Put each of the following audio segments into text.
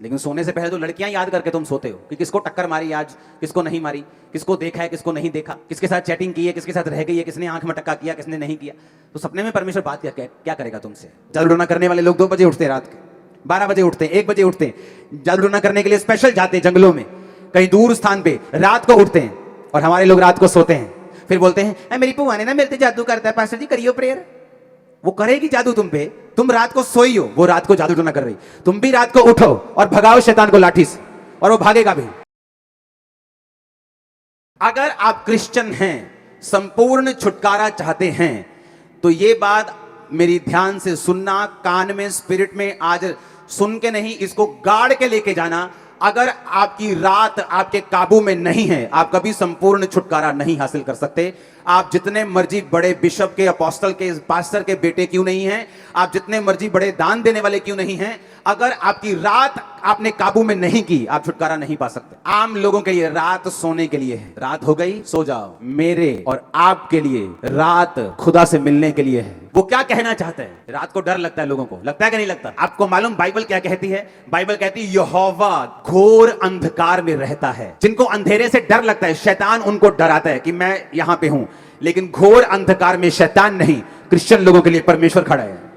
लेकिन सोने से पहले तो लड़कियां याद करके तुम सोते हो कि किसको टक्कर मारी आज, किसको नहीं मारी, किसको देखा है, किसको नहीं देखा, किसके साथ चैटिंग की है, किसके साथ रह गई है, किसने आंख में टक्का किया, किसने नहीं किया। तो सपने में परमेश्वर बात क्या करेगा तुमसे। जादू करने वाले लोग 2 बजे उठते हैं, रात के 12 बजे उठते हैं, 1 बजे उठते हैं, जादू करने के लिए स्पेशल जाते हैं जंगलों में, कहीं दूर स्थान पे रात को उठते हैं। और हमारे लोग रात को सोते हैं, फिर बोलते हैं मेरी बुआ ने ना मेरे से जादू करता है, पास्टर जी करियो प्रेयर। वो करेगी जादू तुम पे, तुम रात को सोई हो, वो रात को जादू टोना कर रही। तुम भी रात को उठो और भगाओ शैतान को लाठी से, और वो भागेगा भी। अगर आप क्रिश्चियन हैं, संपूर्ण छुटकारा चाहते हैं, तो ये बात मेरी ध्यान से सुनना, कान में स्पिरिट में आज सुन के नहीं, इसको गाड़ के लेके जाना। अगर आपकी रात आपके काबू में नहीं है, आप कभी संपूर्ण छुटकारा नहीं हासिल कर सकते। आप जितने मर्जी बड़े बिशप के, अपोस्टल के, पास्टर के बेटे क्यों नहीं हैं, आप जितने मर्जी बड़े दान देने वाले क्यों नहीं हैं, अगर आपकी रात आपने काबू में नहीं की, आप छुटकारा नहीं पा सकते। आम लोगों के लिए रात सोने के लिए है, रात हो गई सो जाओ। मेरे और आपके लिए रात खुदा से मिलने के लिए है। वो क्या कहना चाहते हैं? रात को डर लगता है लोगों को, लगता है कि नहीं लगता? आपको मालूम बाइबल क्या कहती है? बाइबल कहती है यहोवा घोर अंधकार में रहता है। जिनको अंधेरे से डर लगता है, शैतान उनको डराता है कि मैं यहां पे हूं, लेकिन घोर अंधकार में शैतान नहीं, क्रिश्चियन लोगों के लिए परमेश्वर खड़ा है।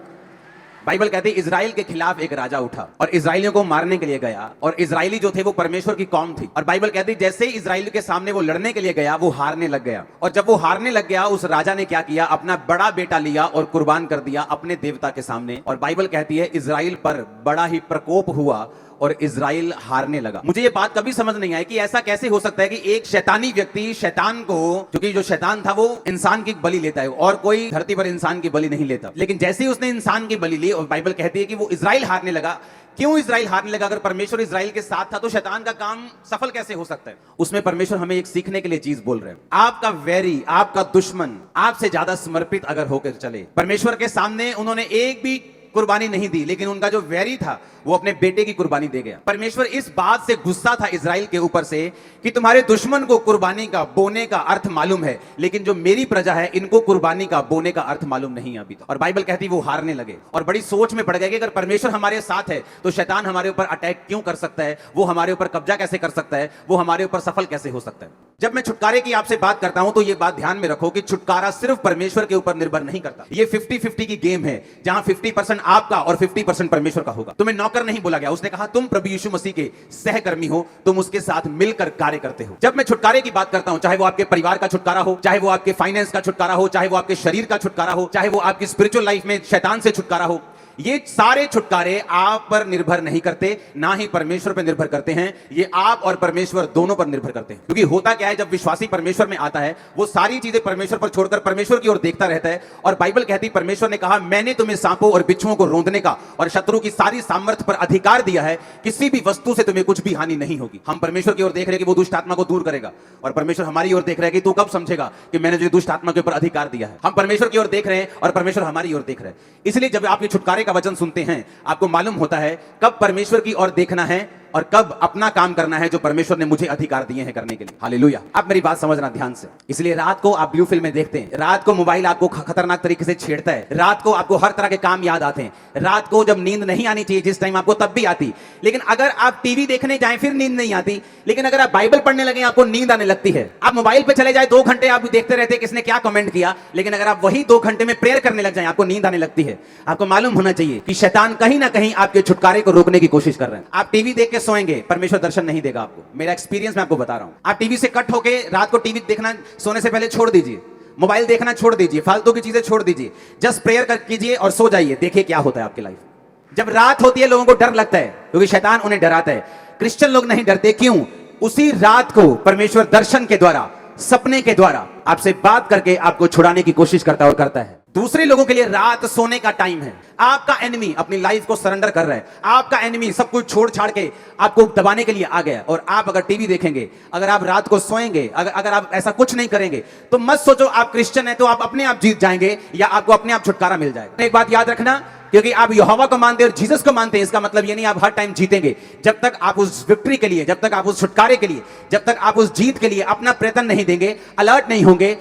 बाइबल कहती है इजराइल के खिलाफ एक राजा उठा और इजराइलियों को मारने के लिए गया, और इजराइली जो थे वो परमेश्वर की कौम थी। और बाइबल कहती है जैसे ही इजराइल के सामने वो लड़ने के लिए गया, वो हारने लग गया। और जब वो हारने लग गया, उस राजा ने क्या किया? अपना बड़ा बेटा लिया और कुर्बान कर दिया अपने देवता के सामने। और बाइबल कहती है इजराइल पर बड़ा ही प्रकोप हुआ और इजराइल हारने लगा। मुझे ये बात कभी समझ नहीं आई कि ऐसा कैसे हो सकता है कि एक शैतानी व्यक्ति शैतान को, क्योंकि जो शैतान था वो इंसान की बलि लेता है और कोई धरती पर इंसान की बलि नहीं लेता, लेकिन जैसे ही उसने इंसान की बलि ली, और बाइबल कहती है कि वो इजराइल हारने लगा। क्यों इजराइल हारने लगा? अगर परमेश्वर इजराइल के साथ था तो शैतान का काम सफल कैसे हो सकता है? उसमें परमेश्वर हमें एक सीखने के लिए चीज बोल रहे हैं। आपका वैरी, आपका दुश्मन आपसे ज्यादा समर्पित अगर होकर चले, परमेश्वर के सामने उन्होंने एक भी कुर्बानी नहीं दी, लेकिन उनका जो वैरी था वो अपने बेटे की कुर्बानी दे गया। परमेश्वर इस बात से गुस्सा था इजराइल के ऊपर से कि तुम्हारे दुश्मन को कुर्बानी का, बोने का अर्थ मालूम है, लेकिन जो मेरी प्रजा है इनको कुर्बानी का, बोने का अर्थ मालूम नहीं अभी तो। और बाइबल कहती वो हारने लगे और बड़ी सोच में पड़ गए कि अगर परमेश्वर हमारे साथ है तो शैतान हमारे ऊपर अटैक क्यों कर सकता है, वो हमारे ऊपर कब्जा कैसे कर सकता है, वो हमारे ऊपर सफल कैसे हो सकता है। जब मैं छुटकारे की आपसे बात करता हूं तो ये बात ध्यान में रखो कि छुटकारा सिर्फ परमेश्वर के ऊपर निर्भर नहीं करता। ये 50-50 की गेम है, जहां 50% आपका और 50% परमेश्वर का होगा। तुम्हें नौकर नहीं बोला गया, उसने कहा तुम प्रभु यीशु मसीह के सहकर्मी हो, तुम उसके साथ मिलकर कार्य करते हो। जब मैं छुटकारे की बात करता हूं, चाहे वो आपके परिवार का छुटकारा हो, चाहे वो आपके फाइनेंस का छुटकारा हो, चाहे वो आपके शरीर का छुटकारा हो, चाहे वो आपकी स्पिरिचुअल लाइफ में शैतान से छुटकारा हो, ये सारे छुटकारे आप पर निर्भर नहीं करते, ना ही परमेश्वर पर निर्भर करते हैं। ये आप और परमेश्वर दोनों पर निर्भर करते हैं। क्योंकि होता क्या है, जब विश्वासी परमेश्वर में आता है, वो सारी चीजें परमेश्वर पर छोड़कर परमेश्वर की ओर देखता रहता है। और बाइबल कहती है परमेश्वर ने कहा मैंने तुम्हें सांपों और बिच्छुओं को रौंदने का और शत्रु की सारी सामर्थ्य पर अधिकार दिया है, किसी भी वस्तु से तुम्हें कुछ भी हानि नहीं होगी। हम परमेश्वर की ओर देख रहे हैं कि वो दुष्ट आत्मा को दूर करेगा, और परमेश्वर हमारी ओर देख रहा है कि तू कब समझेगा कि मैंने जो दुष्ट आत्मा के ऊपर अधिकार दिया है। हम परमेश्वर की ओर देख रहे हैं और परमेश्वर हमारी ओर देख रहे हैं। इसलिए जब आप ये छुटकारे का वचन सुनते हैं, आपको मालूम होता है कब परमेश्वर की ओर देखना है और कब अपना काम करना है जो परमेश्वर ने मुझे अधिकार दिए हैं करने के लिए। हालेलुया। आप मेरी बात समझना ध्यान से। इसलिए रात को आप ब्लू फिल्में देखते हैं, रात को मोबाइल आपको खतरनाक तरीके से छेड़ता है, रात को आपको हर तरह के काम याद आते हैं, रात को जब नींद नहीं आनी चाहिए जिस टाइम आपको तब भी आती। लेकिन अगर आप टीवी देखने जाएं फिर नींद नहीं आती, लेकिन अगर आप बाइबल पढ़ने लगे आपको नींद आने लगती है। आप मोबाइल पे चले जाए 2 घंटे आप देखते रहते हैं किसने क्या कमेंट किया, लेकिन अगर आप वही 2 घंटे में प्रेयर करने लग जाए आपको नींद आने लगती है। आपको मालूम होना चाहिए कि शैतान कहीं ना कहीं आपके छुटकारे को रोकने की कोशिश कर रहे हैं। आप टीवी देख के सोएंगे, परमेश्वर दर्शन नहीं देगा आपको। मेरा एक्सपीरियंस मैं आपको बता रहा हूं। आप टीवी से कट होके रात को टीवी देखना सोने से पहले छोड़ दीजिए, मोबाइल देखना छोड़ दीजिए, फालतू की चीजें छोड़ दीजिए, जस्ट प्रेयर कर कीजिए और सो जाइए। देखिए क्या होता है आपकी लाइफ। जब रात होती है लोगों को डर लगता है क्योंकि शैतान उन्हें डराता है। क्रिश्चियन लोग नहीं डरते, क्यों? उसी रात को परमेश्वर दर्शन के द्वारा, सपने के द्वारा आपसे बात करके आपको छुड़ाने की कोशिश करता और करता है। दूसरे लोगों के लिए रात सोने का टाइम है। आपका एनिमी अपनी लाइफ को सरेंडर कर रहा है, आपका एनिमी सब कुछ छोड़ छाड़ के आपको दबाने के लिए आ गया। और आप अगर टीवी देखेंगे, अगर आप रात को सोएंगे, अगर आप ऐसा कुछ नहीं करेंगे, तो मत सोचो आप क्रिश्चियन है तो आप अपने आप जीत जाएंगे या आपको अपने आप छुटकारा मिल जाएगा। एक बात याद रखना, क्योंकि आप यहोवा को मानते हैं और जीसस को मानते हैं, इसका मतलब ये नहीं आप हर टाइम जीतेंगे। जब तक आप उस विक्ट्री के लिए, जब तक आप उस छुटकारे के लिए, जब तक आप उस जीत के लिए अपना प्रयत्न नहीं देंगे, अलर्ट नहीं होंगे,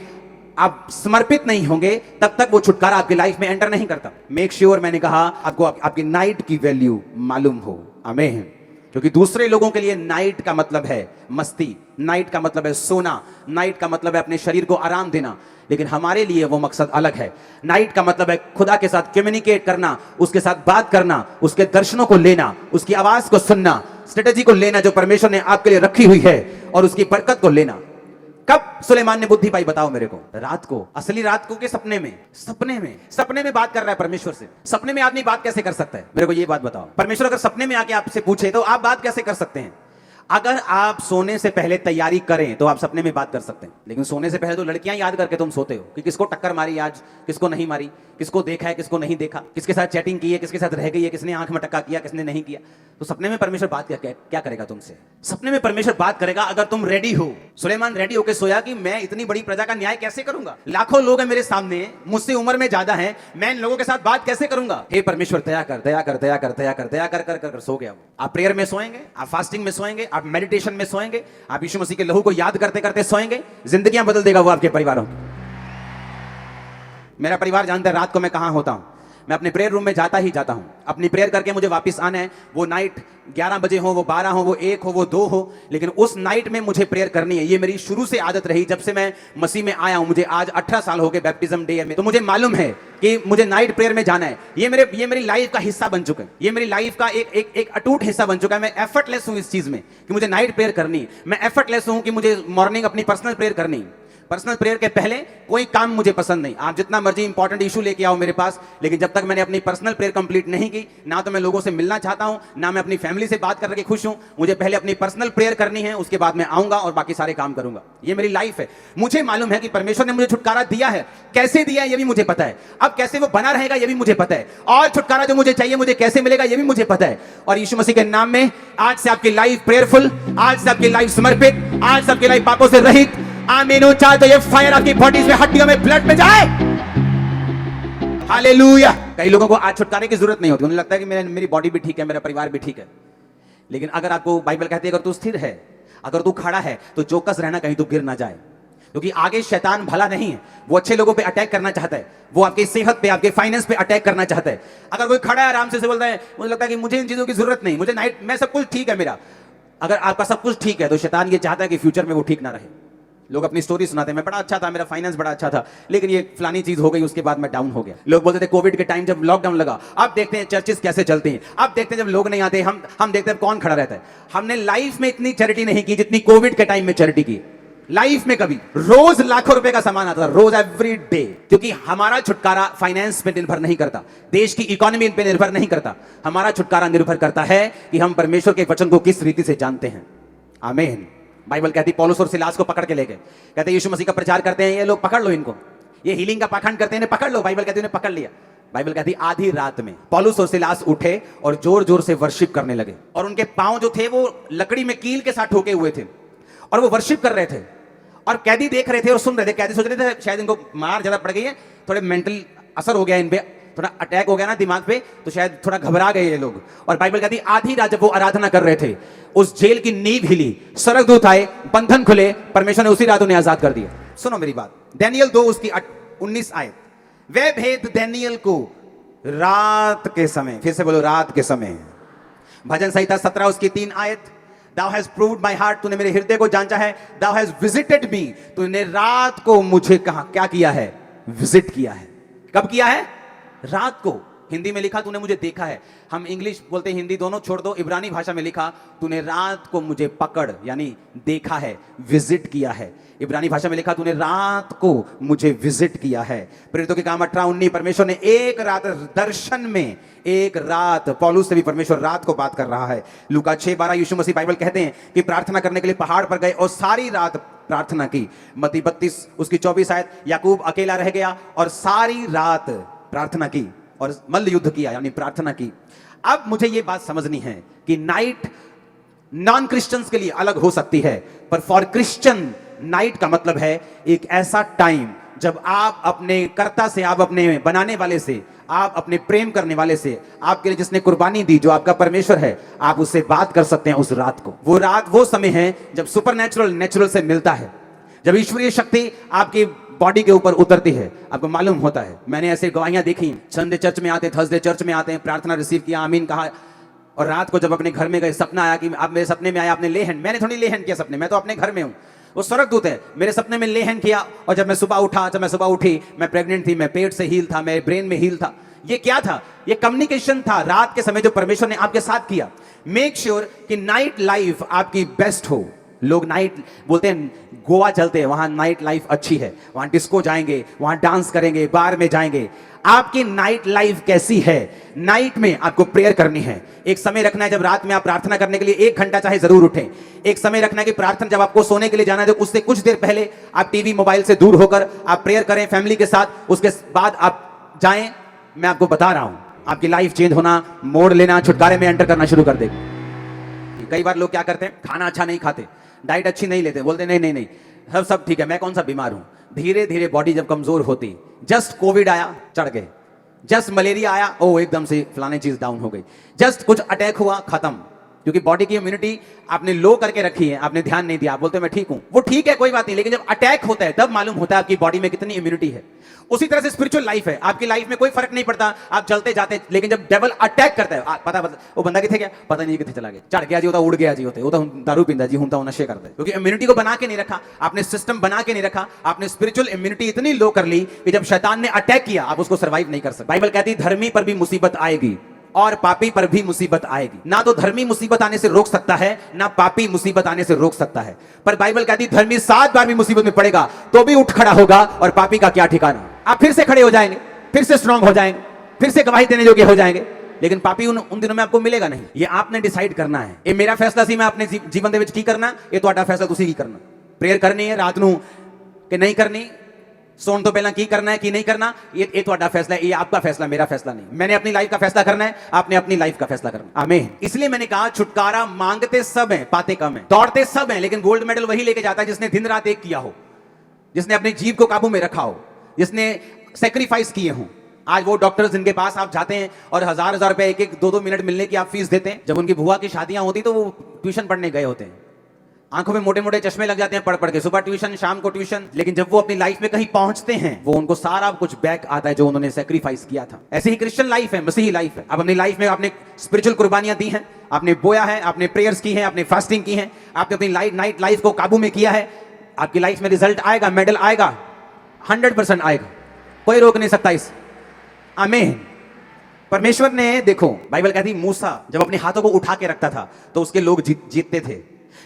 आप समर्पित नहीं होंगे, तब तक वो छुटकारा आपकी लाइफ में एंटर नहीं करता। मेक श्योर, मैंने कहा आपको आपकी नाइट की वैल्यू मालूम हो। आमीन। क्योंकि दूसरे लोगों के लिए नाइट का मतलब है मस्ती, नाइट का मतलब है सोना, नाइट का मतलब है अपने शरीर को आराम देना, लेकिन हमारे लिए वो मकसद अलग है। नाइट का मतलब है खुदा के साथ कम्युनिकेट करना, उसके साथ बात करना, उसके दर्शनों को लेना, उसकी आवाज को सुनना, स्ट्रेटेजी को लेना जो परमेश्वर ने आपके लिए रखी हुई है, और उसकी बरकत को लेना। कब सुलेमान ने बुद्धि पाई बताओ मेरे को? रात को। असली रात को के सपने में? सपने में बात कर रहा है परमेश्वर से। सपने में आदमी बात कैसे कर सकता है? मेरे को ये बात बताओ। परमेश्वर अगर सपने में आके आपसे पूछे तो आप बात कैसे कर सकते हैं? अगर आप सोने से पहले तैयारी करें तो आप सपने में बात कर सकते हैं, लेकिन सोने से पहले तो लड़कियां याद करके तुम सोते हो कि किसको टक्कर मारी आज, किसको नहीं मारी, किसको देखा है, किसको नहीं देखा, किसके साथ चैटिंग की है, किसके साथ रह गई है, किसने आंख में टक्का किया, किसने नहीं किया। तो सपने में परमेश्वर बात क्या करेगा तुमसे? सपने में परमेश्वर बात करेगा अगर तुम रेडी हो। सुलेमान रेडी होकर सोया कि मैं इतनी बड़ी प्रजा का न्याय कैसे करूंगा, लाखों लोग हैं मेरे सामने, मुझसे उम्र में ज्यादा हैं, मैं इन लोगों के साथ बात कैसे करूंगा? हे परमेश्वर दया कर, दया कर, दया कर, दया कर, दया कर कर, कर, कर सो गया। आप प्रेयर में सोएंगे, आप फास्टिंग में सोएंगे, आप मेडिटेशन में सोएंगे, आप यीशु मसीह के लहू को याद करते करते सोएंगे, जिंदगियां बदल देगा वो आपके परिवारों। मेरा परिवार जानता है रात को मैं कहां होता हूं। मैं अपने प्रेयर रूम में जाता ही जाता हूं। अपनी प्रेयर करके मुझे वापस आना है। वो नाइट 11 बजे हो, वो 12 हो, वो 1 हो, वो 2 हो, लेकिन उस नाइट में मुझे प्रेयर करनी है। ये मेरी शुरू से आदत रही जब से मैं मसीह में आया हूं। मुझे आज 18 साल हो गए बैप्टिज्म डे में, तो मुझे मालूम है कि मुझे नाइट प्रेयर में जाना है। ये मेरी लाइफ का हिस्सा बन चुका है। ये मेरी लाइफ का एक अटूट हिस्सा बन चुका है। मैं एफर्टलेस हूं इस चीज में कि मुझे नाइट प्रेयर करनी है। मैं एफर्टलेस हूं कि मुझे मॉर्निंग अपनी पर्सनल प्रेयर करनी है। पर्सनल प्रेयर के पहले कोई काम मुझे पसंद नहीं। आप जितना मर्जी इंपॉर्टेंट इशू लेके आओ मेरे पास, लेकिन जब तक मैंने अपनी पर्सनल प्रेयर कंप्लीट नहीं की, ना तो मैं लोगों से मिलना चाहता हूं, ना मैं अपनी फैमिली से बात करके खुश हूं। मुझे पहले अपनी पर्सनल प्रेयर करनी है, उसके बाद मैं आऊंगा और बाकी सारे काम करूंगा। ये मेरी लाइफ है। मुझे मालूम है कि परमेश्वर ने मुझे छुटकारा दिया है। कैसे दिया है ये भी मुझे पता है। अब कैसे वो बना रहेगा ये भी मुझे पता है। और छुटकारा जो मुझे चाहिए मुझे कैसे मिलेगा ये भी मुझे पता है। और यीशु मसीह के नाम में आज से आपकी लाइफ प्रेयरफुल, आज से आपकी लाइफ समर्पित, आज से आपकी लाइफ पापों से रहित। आमीन हो। चाहे तो ये फायर आपकी बॉडीज में, हड्डियों में, ब्लड में जाए। हालेलुया। कई लोगों को आज छुटकारे की जरूरत नहीं होती। उन्हें लगता है कि मेरी बॉडी भी ठीक है, मेरा परिवार भी ठीक है। लेकिन अगर आपको बाइबल कहती है अगर तू स्थिर है, अगर तू खड़ा है, तो चौकस रहना कहीं तू गिर ना जाए, क्योंकि आगे शैतान भला नहीं है। वो अच्छे लोगों पे अटैक करना चाहता है। वो आपकी सेहत पे, आपके फाइनेंस पे अटैक करना चाहता है। अगर कोई खड़ा है आराम से बोलता है, मुझे लगता है कि मुझे इन चीजों की जरूरत नहीं, मुझे नाइट में सब कुछ ठीक है मेरा। अगर आपका सब कुछ ठीक है तो शैतान ये चाहता है कि फ्यूचर में वो ठीक ना रहे। लोग अपनी स्टोरी सुनाते हैं, मैं बड़ा अच्छा था, मेरा फाइनेंस बड़ा अच्छा था, लेकिन ये फलानी चीज हो गई, उसके बाद मैं डाउन हो गया। लोग बोलते थे कोविड के टाइम जब लॉकडाउन लगा, अब देखते हैं चर्चेस कैसे चलती हैं, अब देखते हैं जब लोग नहीं आते, हम देखते हैं कौन खड़ा रहता है। हमने लाइफ में इतनी चैरिटी नहीं की जितनी कोविड के टाइम में चैरिटी की। लाइफ में कभी रोज लाखों रुपए का सामान आता था, रोज, एवरी डे। क्योंकि हमारा छुटकारा फाइनेंस पे निर्भर नहीं करता, देश की इकोनॉमी पे निर्भर नहीं करता। हमारा छुटकारा निर्भर करता है कि हम परमेश्वर के वचन को किस रीति से जानते हैं। आमीन। बाइबल कहती पौलुस और सिलास को पकड़ के लेके कहते यीशु मसीह का प्रचार करते हैं ये लोग, पकड़ लो इनको, ये हीलिंग का पाखंड करते हैं, पकड़ लो। बाइबल कहती उन्हें पकड़ लिया। बाइबल कहती आधी रात में पौलुस और सिलास उठे और जोर जोर से वर्शिप करने लगे, और उनके पांव जो थे वो लकड़ी में कील के साथ ठोके हुए थे, और वो वर्शिप कर रहे थे। और कैदी देख रहे थे और सुन रहे थे। कैदी सोच रहे थे शायद इनको मार ज्यादा पड़ गई है, थोड़े मेंटल असर हो गया इन पे, थोड़ा अटैक हो गया ना दिमाग पे, तो शायद थोड़ा घबरा गए ये लोग। और बाइबल कहती आधी रात जब वो आराधना कर रहे थे, उस जेल की नींव हिली, स्वर्गदूत आए, बंधन खुले, परमेश्वर ने उसी रात उन्हें आजाद कर दिया। सुनो मेरी बात, दानियेल 2 उसकी 19 आयत, वे भेद दानियेल को रात के समय, फिर से बोलो रात के समय। भजन संहिता 17 उसकी 3 आयत, Thou hast proved my heart, तूने मेरे हृदय को जांचा है। Thou hast visited me, तूने रात को मुझे कहा क्या किया है? विजिट किया है। कब किया है? रात को। हिंदी में लिखा तूने मुझे देखा है। हम इंग्लिश बोलते हैं, हिंदी दोनों छोड़ दो, इब्रानी भाषा में लिखा तूने रात को मुझे पकड़, यानी देखा है, विजिट किया है। इब्रानी भाषा में लिखा तूने रात को मुझे विजिट किया है। प्रेरितों के काम 18-19, परमेश्वर ने एक रात दर्शन में, एक रात, पौलुस से भी परमेश्वर रात को बात कर रहा है। लूका 6:12 यीशु मसीह बाइबल कहते हैं कि प्रार्थना करने के लिए पहाड़ पर गए और सारी रात प्रार्थना की। मत्ती 32 उसकी 24 आयत, याकूब अकेला रह गया और सारी रात प्रार्थना की और मल्ल युद्ध किया, यानी प्रार्थना की। अब मुझे यह बात समझनी है कि नाइट नॉन क्रिश्चियंस के लिए अलग हो सकती है, पर फॉर क्रिश्चियन नाइट का मतलब है एक ऐसा टाइम जब आप अपने कर्ता से, आप अपने बनाने वाले से, आप अपने प्रेम करने वाले से, आपके लिए जिसने कुर्बानी दी, जो आपका परमेश्वर है, आप उससे बात कर सकते हैं उस रात को। वो रात वो समय है जब सुपरनैचुरल नेचुरल से मिलता है, जब ईश्वरीय शक्ति आपकी बॉडी के ऊपर उतरती है। आपको मालूम होता है, मैंने ऐसे गवाहियां देखी, संडे चर्च में आते, थर्सडे चर्च में आते हैं, प्रार्थना रिसीव किया, आमीन कहा, और रात को जब अपने घर में गए, सपना आया कि आप मेरे सपने में आया, आपने ले हैंड, मैंने थोड़ी ले हैंड किया सपने, मैं तो अपने घर में हूँ, वो स्वर्गदूत है, मेरे सपने में ले हैंड किया। और जब मैं सुबह उठी, मैं प्रेग्नेंट थी, मैं पेट से हील था, मैं ब्रेन में हील था। ये क्या था? ये कम्युनिकेशन था रात के समय जो परमेश्वर ने आपके साथ किया। मेक श्योर कि नाइट लाइफ आपकी बेस्ट हो। लोग नाइट बोलते हैं, गोवा चलते हैं, वहां नाइट लाइफ अच्छी है, वहां डिस्को जाएंगे, वहां डांस करेंगे, बार में जाएंगे। आपकी नाइट लाइफ कैसी है? नाइट में आपको प्रेयर करनी है। एक समय रखना है जब रात में आप प्रार्थना करने के लिए 1 घंटा चाहे जरूर उठें। एक समय रखना है कि प्रार्थना जब आपको सोने के लिए जाना है तो उससे कुछ देर पहले आप टीवी मोबाइल से दूर होकर आप प्रेयर करें फैमिली के साथ। उसके बाद आप जाएं। मैं आपको बता रहा हूं, आपकी लाइफ चेंज होना, मोड़ लेना, छुटकारे में एंटर करना शुरू कर देगी। कई बार लोग क्या करते हैं, खाना अच्छा नहीं खाते, डाइट अच्छी नहीं लेते, बोलते नहीं सब ठीक है, मैं कौन सा बीमार हूं। धीरे धीरे बॉडी जब कमजोर होती, जस्ट कोविड आया चढ़ गए, जस्ट मलेरिया आया ओ एकदम से फलाने चीज डाउन हो गई, जस्ट कुछ अटैक हुआ खत्म। क्योंकि बॉडी की इम्यूनिटी आपने लो करके रखी है, आपने ध्यान नहीं दिया, आप बोलते मैं ठीक हूं, वो ठीक है कोई बात नहीं, लेकिन जब अटैक होता है तब मालूम होता है आपकी बॉडी में कितनी इम्यूनिटी है। उसी तरह से स्पिरिचुअल लाइफ है, आपकी लाइफ में कोई फर्क नहीं पड़ता, आप चलते जाते, लेकिन जब डेविल अटैक करता है, पता वो बंदा किथे गया, पता नहीं किथे चला गया, चढ़ गया जी होता, उड़ गया जी होते, वो तो दारू पींदा जी, हूं नशे करता है। क्योंकि इम्यूनिटी को बना के नहीं रखा आपने, सिस्टम बना के नहीं रखा आपने, स्पिरिचुअल इम्यूनिटी इतनी लो कर ली कि जब शैतान ने अटैक किया आप उसको सर्वाइव नहीं कर सकते। बाइबल कहती है धर्मी पर भी मुसीबत आएगी और पापी पर भी मुसीबत आएगी। ना तो धर्मी मुसीबत आने से रोक सकता है, ना पापी मुसीबत आने से रोक सकता है। पर बाइबल कहती है धर्मी 7 बार भी मुसीबत में पड़ेगा तो भी उठ खड़ा होगा, और पापी का क्या ठिकाना। आप फिर से खड़े हो जाएंगे, फिर से स्ट्रांग हो जाएंगे, फिर से गवाही देने योग्य हो जाएंगे, लेकिन पापी उन दिनों में आपको मिलेगा नहीं। ये आपने डिसाइड करना है। ये मेरा फैसला सी मैं अपने जीवन दे विच की करना, ये ਤੁਹਾਡਾ फैसला तुसी की करना। प्रेयर करनी है रात नूं कि नहीं करनी, सोने तो पहला की करना है कि नहीं करना, ये ਤੁਹਾਡਾ फैसला है, ये आपका फैसला, मेरा फैसला नहीं। मैंने अपनी लाइफ का फैसला करना है, आपने अपनी लाइफ का फैसला करना। आमीन। इसलिए मैंने कहा छुटकारा मांगते सब हैं, पाते कम हैं, दौड़ते सब हैं, लेकिन गोल्ड मेडल वही लेके जाता है जिसने दिन रात एक किया हो, जिसने अपनी जीव को काबू में रखा हो, जिसने सेक्रीफाइस किए हों। आज वो डॉक्टर्स जिनके पास आप जाते हैं और हजार रुपए 1-2 मिनट मिलने की आप फीस देते हैं, जब उनकी बुआ की शादियां होती तो वो ट्यूशन पढ़ने गए होते हैं, आंखों में मोटे मोटे चश्मे लग जाते हैं पढ़ के, सुबह ट्यूशन शाम को ट्यूशन, लेकिन जब वो अपनी लाइफ में कहीं पहुंचते हैं वो उनको सारा कुछ बैक आता है जो उन्होंने सेक्रीफाइस किया था। ऐसे ही क्रिश्चियन लाइफ है, मसीही लाइफ है। अब अपनी लाइफ में आपने स्पिरिचुअल कुर्बानियां दी हैं, आपने बोया है, आपने प्रेयर्स की हैं, आपने फास्टिंग की है, आपने अपनी नाइट लाइफ को काबू में किया है, आपकी लाइफ में रिजल्ट आएगा, मेडल आएगा, 100% आएगा, कोई रोक नहीं सकता इस। आमीन। परमेश्वर ने, देखो बाइबल कहती मूसा जब अपने हाथों को उठा के रखता था तो उसके लोग जीतते थे,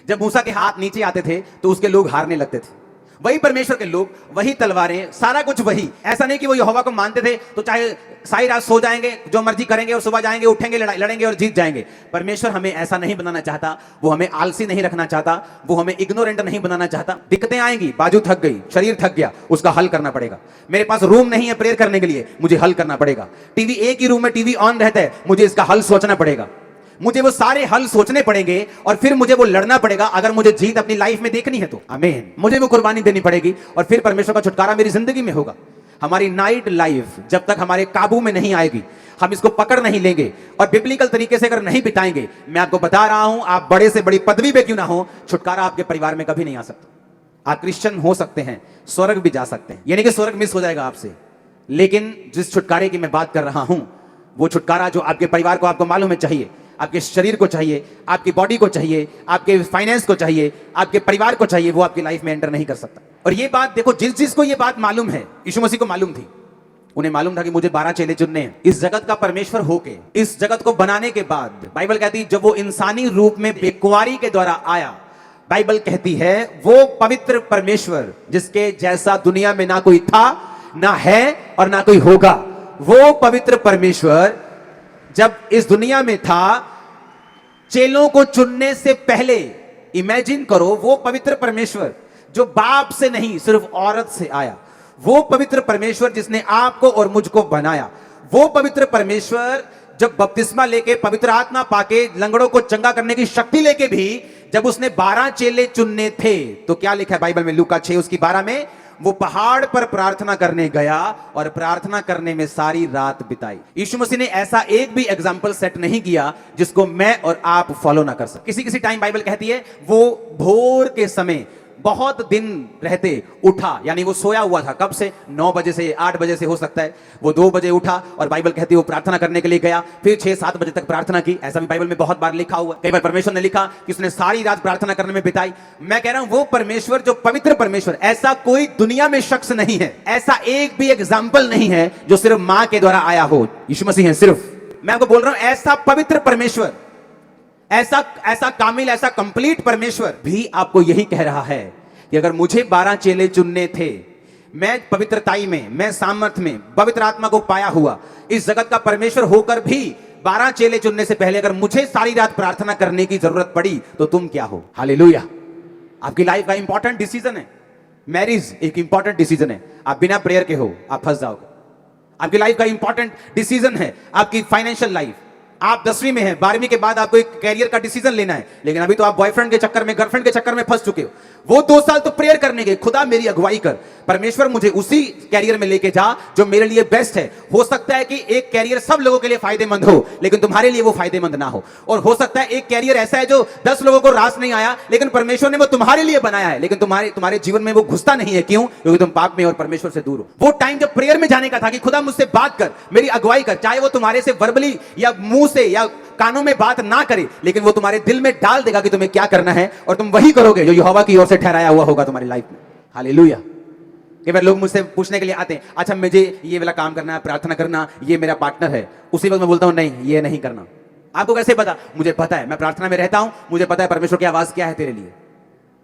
जब मूसा के हाथ नीचे आते थे तो उसके लोग हारने लगते थे। वही परमेश्वर के लोग, वही तलवारें, सारा कुछ वही। ऐसा नहीं कि वो यहोवा को मानते थे तो चाहे सारी रात सो जाएंगे, जो मर्जी करेंगे, और सुबह जाएंगे, उठेंगे, लड़ेंगे और जीत जाएंगे। परमेश्वर हमें ऐसा नहीं बनाना चाहता, वो हमें आलसी नहीं रखना चाहता, वो हमें इग्नोरेंट नहीं बनाना चाहता। दिक्कतें आएंगी, बाजू थक गई, शरीर थक गया, उसका हल करना पड़ेगा। मेरे पास रूम नहीं है प्रेयर करने के लिए, मुझे हल करना पड़ेगा। टीवी एक ही रूम में टीवी ऑन रहता है, मुझे इसका हल सोचना पड़ेगा, मुझे वो सारे हल सोचने पड़ेंगे और फिर मुझे वो लड़ना पड़ेगा अगर मुझे जीत अपनी लाइफ में देखनी है तो। आमीन। मुझे वो कुर्बानी देनी पड़ेगी और फिर परमेश्वर का छुटकारा मेरी जिंदगी में होगा। हमारी नाइट लाइफ जब तक हमारे काबू में नहीं आएगी, हम इसको पकड़ नहीं लेंगे और बिब्लिकल तरीके से अगर नहीं बिताएंगे, मैं आपको बता रहा हूं, आप बड़े से बड़ी पदवी पे क्यों ना हो, छुटकारा आपके परिवार में कभी नहीं आ सकता। आप क्रिश्चियन हो सकते हैं, स्वर्ग भी जा सकते हैं, यानी कि स्वर्ग मिस हो जाएगा आपसे, लेकिन जिस छुटकारे की मैं बात कर रहा हूं वो छुटकारा जो आपके परिवार को, आपको मालूम है, चाहिए, आपके शरीर को चाहिए, आपकी बॉडी को चाहिए, आपके फाइनेंस को चाहिए, आपके परिवार को चाहिए, वो आपकी लाइफ में एंटर नहीं कर सकता। और ये बात देखो, जिसको ये बात मालूम है, यीशु मसीह को मालूम थी, उन्हें मालूम था कि मुझे 12 चेले चुनने हैं। इस जगत का परमेश्वर होके, इस जगत को बनाने के बाद, बाइबल कहती है जब वो इंसानी रूप में बेकुंवारी के द्वारा आया, बाइबल कहती है वो पवित्र परमेश्वर जिसके जैसा दुनिया में ना कोई था, ना है और ना कोई होगा, वो पवित्र परमेश्वर जब इस दुनिया में था, चेलों को चुनने से पहले, इमेजिन करो, वो पवित्र परमेश्वर जो बाप से नहीं सिर्फ औरत से आया, वो पवित्र परमेश्वर जिसने आपको और मुझको बनाया, वो पवित्र परमेश्वर जब बपतिस्मा लेके, पवित्र आत्मा पाके, लंगड़ों को चंगा करने की शक्ति लेके भी जब उसने 12 चेले चुनने थे, तो क्या लिखा है बाइबल में, लूका 6:12 में, वो पहाड़ पर प्रार्थना करने गया और प्रार्थना करने में सारी रात बिताई। यीशु मसीह ने ऐसा एक भी एग्जाम्पल सेट नहीं किया जिसको मैं और आप फॉलो ना कर सके। किसी टाइम बाइबल कहती है वो भोर के समय बहुत दिन रहते उठा, यानी वो सोया हुआ था कब से, 9 बजे से 8 बजे से हो सकता है, वो 2 बजे उठा और बाइबल कहती है वो प्रार्थना करने के लिए गया, फिर 6-7 बजे तक प्रार्थना की। ऐसा भी बाइबल में बहुत बार लिखा हुआ। कई बार परमेश्वर ने लिखा कि उसने सारी रात प्रार्थना करने में बिताई। मैं कह रहा हूं वो परमेश्वर जो पवित्र परमेश्वर, ऐसा कोई दुनिया में शख्स नहीं है, ऐसा एक भी एग्जाम्पल नहीं है जो सिर्फ मां के द्वारा आया हो, यीशु मसीह है सिर्फ। मैं आपको बोल रहा हूं ऐसा पवित्र परमेश्वर, ऐसा कामिल, ऐसा कंप्लीट परमेश्वर भी आपको यही कह रहा है कि अगर मुझे 12 चेले चुनने थे, मैं पवित्रताई में, मैं सामर्थ में, पवित्र आत्मा को पाया हुआ इस जगत का परमेश्वर होकर भी 12 चेले चुनने से पहले अगर मुझे सारी रात प्रार्थना करने की जरूरत पड़ी तो तुम क्या हो। हालेलुया। आपकी लाइफ का इंपॉर्टेंट डिसीजन है। मैरिज एक इंपॉर्टेंट डिसीजन है, आप बिना प्रेयर के हो आप फंस जाओगे। आपकी लाइफ का इंपॉर्टेंट डिसीजन है आपकी फाइनेंशियल लाइफ। आप 10वीं में हैं, 12वीं के बाद आपको एक कैरियर का डिसीजन लेना है, लेकिन अभी तो आप बॉयफ्रेंड के चक्कर में, गर्लफ्रेंड के चक्कर में फंस चुके हो। वो 2 साल तो प्रेयर करने के, खुदा मेरी अगुवाई कर, परमेश्वर मुझे उसी कैरियर में लेके जा जो मेरे लिए बेस्ट है। हो सकता है कि एक कैरियर सब लोगों के लिए फायदेमंद हो, लेकिन तुम्हारे लिए वो फायदेमंद ना हो। और हो सकता है एक कैरियर ऐसा है जो 10 लोगों को रास नहीं आया, लेकिन परमेश्वर ने वो तुम्हारे लिए बनाया है, लेकिन तुम्हारे जीवन में वो घुसता नहीं है। क्यों? क्योंकि तुम पाप में और परमेश्वर से दूर हो। वो टाइम जब प्रेयर में जाने का था कि खुदा मुझसे बात कर, मेरी अगुवाई कर, चाहे वो तुम्हारे से वर्बली या मुंह से या कानों में बात ना करे, लेकिन वो तुम्हारे दिल में डाल देगा कि तुम्हें क्या करना है, और तुम वही करोगे जो यहोवा की ओर से ठहराया हुआ होगा तुम्हारी लाइफ में। हालेलुया। कई बार लोग मुझसे पूछने के लिए आते हैं, अच्छा मुझे ये वाला काम करना है, प्रार्थना करना, ये मेरा पार्टनर है। उसी वक्त मैं बोलता हूं नहीं, ये नहीं करना। आपको कैसे पता? मुझे पता है, मैं प्रार्थना में रहता हूं, मुझे पता है परमेश्वर की आवाज क्या है तेरे लिए।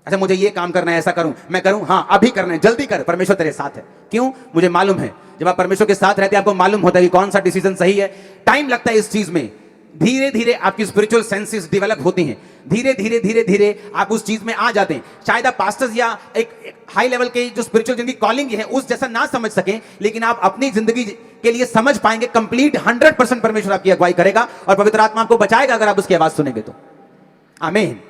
अच्छा मुझे ये काम करना है, ऐसा करूं, मैं करूं, हाँ अभी करना है, जल्दी कर, परमेश्वर तेरे साथ है। क्यों? मुझे मालूम है जब आप परमेश्वर के साथ रहते हैं आपको मालूम होता है कि कौन सा डिसीजन सही है। टाइम लगता है इस चीज में, धीरे धीरे आपकी स्पिरिचुअल सेंसेस डेवलप होती हैं, धीरे धीरे धीरे धीरे आप उस चीज में आ जाते हैं। शायद आप पास्टर्स या एक हाई लेवल के जो स्पिरिचुअल जिंदगी कॉलिंग है उस जैसा ना समझ सकें, लेकिन आप अपनी जिंदगी के लिए समझ पाएंगे। कंप्लीट 100% परमेश्वर आपकी अगुवाई करेगा और पवित्र आत्मा आपको बचाएगा अगर आप उसकी आवाज सुनेंगे तो। आमीन।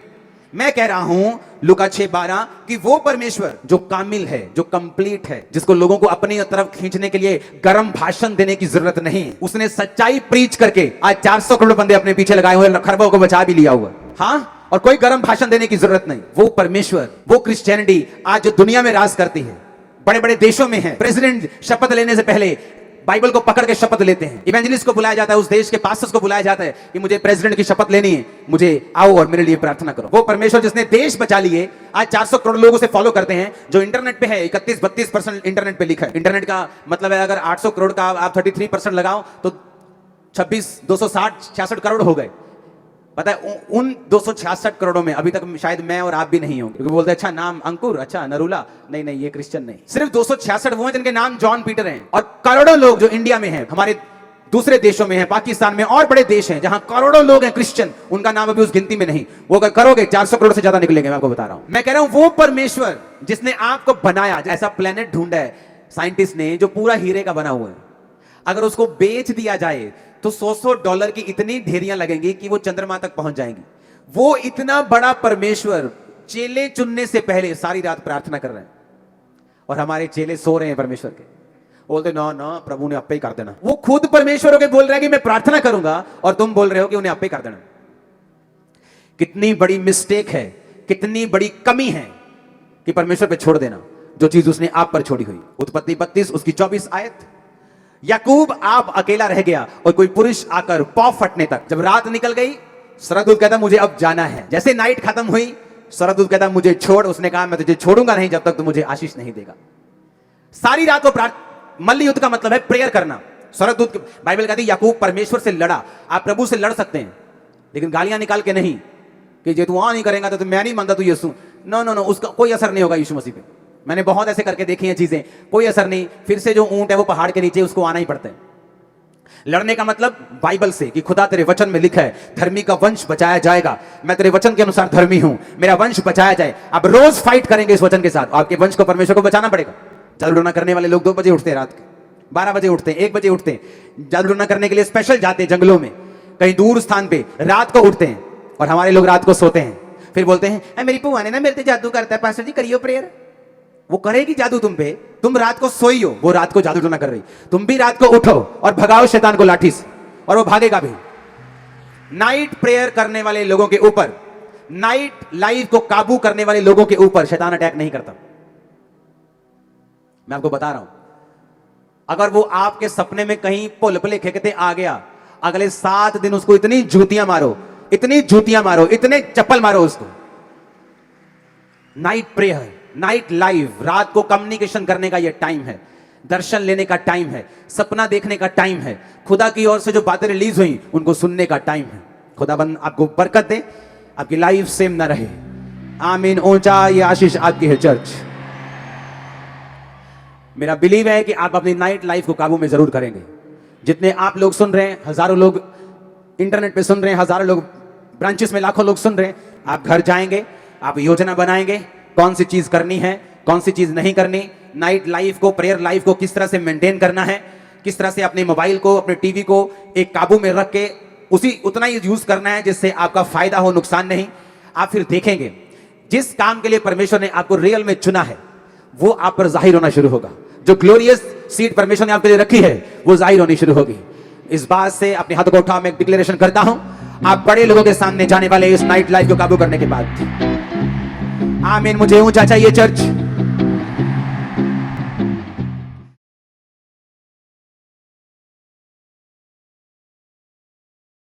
मैं कह रहा हूं लूका 6:12 कि वो परमेश्वर जो कामिल है, जो कंप्लीट है, जिसको लोगों को अपनी तरफ खींचने के लिए गरम भाषण देने की जरूरत नहीं, उसने सच्चाई प्रीच करके आज 400 करोड़ बंदे अपने पीछे लगाए हुए, खरबों को बचा भी लिया हुआ। हाँ, और कोई गरम भाषण देने की जरूरत नहीं। वो परमेश्वर, वो क्रिश्चियनिटी आज जो दुनिया में राज करती है, बड़े बड़े देशों में है। प्रेसिडेंट शपथ लेने से पहले बाइबल को पकड़ के शपथ लेते हैं। इवेंजलिस्ट को बुलाया जाता है, उस देश के पास्टर्स को बुलाया जाता है कि मुझे प्रेसिडेंट की शपथ लेनी है, मुझे आओ और मेरे लिए प्रार्थना करो। वो परमेश्वर जिसने देश बचा लिए, आज 400 करोड़ लोग उसे फॉलो करते हैं। जो इंटरनेट पे है 31-32% इंटरनेट पे लिखा है। इंटरनेट का मतलब है अगर 800 करोड़ का आप 33% लगाओ तो 266 करोड़ हो गए। पता है उन 266 करोड़ों में अभी तक शायद मैं और आप भी नहीं होंगे, क्योंकि बोलते हैं अच्छा नाम अंकुर, अच्छा नरूला, नहीं नहीं ये क्रिश्चियन नहीं। सिर्फ 266 वो हैं जिनके नाम जॉन पीटर हैं। और करोड़ों लोग जो इंडिया में हैं, हमारे दूसरे देशों में हैं, पाकिस्तान में और बड़े देश हैं जहां करोड़ों लोग हैं क्रिश्चियन, उनका नाम अभी उस गिनती में नहीं। वो अगर करोगे 400 करोड़ से ज्यादा निकलेंगे, मैं आपको बता रहा हूं। मैं कह रहा हूं वो परमेश्वर जिसने आपको बनाया, ऐसा प्लेनेट ढूंढा है साइंटिस्ट ने जो पूरा हीरे का बना हुआ है, अगर उसको बेच दिया जाए तो $100 की इतनी ढेरियां लगेंगी कि वो चंद्रमा तक पहुंच जाएंगी। वो इतना बड़ा परमेश्वर चेले चुनने से पहले सारी रात प्रार्थना कर रहे हैं, और हमारे चेले सो रहे हैं परमेश्वर के, बोलते ना ना प्रभु ने आपे ही कर देना। वो खुद परमेश्वर होकर बोल रहा है कि मैं प्रार्थना करूंगा, और तुम बोल रहे हो कि उन्हें आपे कर देना। कितनी बड़ी मिस्टेक है, कितनी बड़ी कमी है कि परमेश्वर पे छोड़ देना जो चीज उसने आप पर छोड़ी हुई। उत्पत्ति 32 उसकी 24 आयत। याकूब आप अकेला रह गया और कोई पुरुष आकर पौ फटने तक, जब रात निकल गई स्वर्गदूत कहता मुझे अब जाना है। जैसे नाइट खत्म हुई स्वर्गदूत कहता मुझे छोड़। उसने कहा मैं तुझे छोड़ूंगा नहीं जब तक तू मुझे आशीष नहीं देगा। सारी रात वो मल्ल युद्ध का मतलब है प्रेयर करना। स्वर्गदूत बाइबल कहती है याकूब परमेश्वर से लड़ा। आप प्रभु से लड़ सकते हैं लेकिन गालियां निकाल के नहीं कि जे तू वहां नहीं करेगा तो मैं नहीं मानता तू यीशु। नो नो नो, उसका कोई असर नहीं होगा यीशु मसीह पे। मैंने बहुत ऐसे करके देखी हैं चीजें, कोई असर नहीं। फिर से जो ऊंट है वो पहाड़ के नीचे, उसको आना ही पड़ता है। लड़ने का मतलब बाइबल से कि खुदा तेरे वचन में लिखा है धर्मी का वंश बचाया जाएगा। मैं तेरे वचन के अनुसार धर्मी हूं, मेरा वंश बचाया जाए। आप रोज फाइट करेंगे इस वचन के साथ, आपके वंश को परमेश्वर को बचाना पड़ेगा। जादू टोना करने वाले लोग 2 बजे उठते हैं, रात के 12 बजे उठते हैं, 1 बजे उठते हैं। जादू टोना करने के लिए स्पेशल जाते हैं जंगलों में, कहीं दूर स्थान पे रात को उठते हैं, और हमारे लोग रात को सोते हैं। फिर बोलते हैं मेरी पुआ ने ना मेरे से जादू करता है, पास्टर जी करियो प्रेयर। वो करेगी जादू तुम पे, तुम रात को सोई हो, वो रात को जादू टोना कर रही। तुम भी रात को उठो और भगाओ शैतान को लाठी से, और वो भागेगा भी। नाइट प्रेयर करने वाले लोगों के ऊपर नाइट लाइफ को काबू करने वाले लोगों के ऊपर शैतान अटैक नहीं करता। मैं आपको बता रहा हूं, अगर वो आपके सपने में कहीं पुलपले खेकते आ गया, अगले 7 दिन उसको इतनी जूतियां मारो, इतनी जूतियां मारो, इतने चप्पल मारो उसको। नाइट प्रेयर, नाइट लाइव, रात को कम्युनिकेशन करने का यह टाइम है, दर्शन लेने का टाइम है, सपना देखने का टाइम है, खुदा की ओर से जो बातें रिलीज हुई उनको सुनने का टाइम है। खुदाबंद आपको बरकत दे, आपकी लाइफ सेम ना रहे। आमीन। ऊंचा ये आशीष आपकी है चर्च। मेरा बिलीव है कि आप अपनी नाइट लाइफ को काबू में जरूर करेंगे। जितने आप लोग सुन रहे हैं, हजारों लोग इंटरनेट पे सुन रहे हैं, हजारों लोग ब्रांचेस में, लाखों लोग सुन रहे हैं, आप घर जाएंगे, आप योजना बनाएंगे कौन सी चीज करनी है, कौन सी चीज नहीं करनी, नाइट लाइफ को, प्रेयर लाइफ को किस तरह से मेंटेन करना है, किस तरह से अपने मोबाइल को, अपने टीवी को एक काबू में रख के उसी उतना ही यूज करना है जिससे आपका फायदा हो, नुकसान नहीं। आप फिर देखेंगे जिस काम के लिए परमेश्वर ने आपको रियल में चुना है वो आप पर जाहिर होना शुरू होगा। जो ग्लोरियस सीड परमेश्वर ने आपके लिए रखी है वो जाहिर होनी शुरू होगी। इस बात से अपने हाथों को उठा मैं एक डिक्लेरेशन करता हूं, आप बड़े लोगों के सामने जाने वाले इस नाइट लाइफ को काबू करने के बाद। आमीन। मुझे ऊंचा चाहिए चर्च।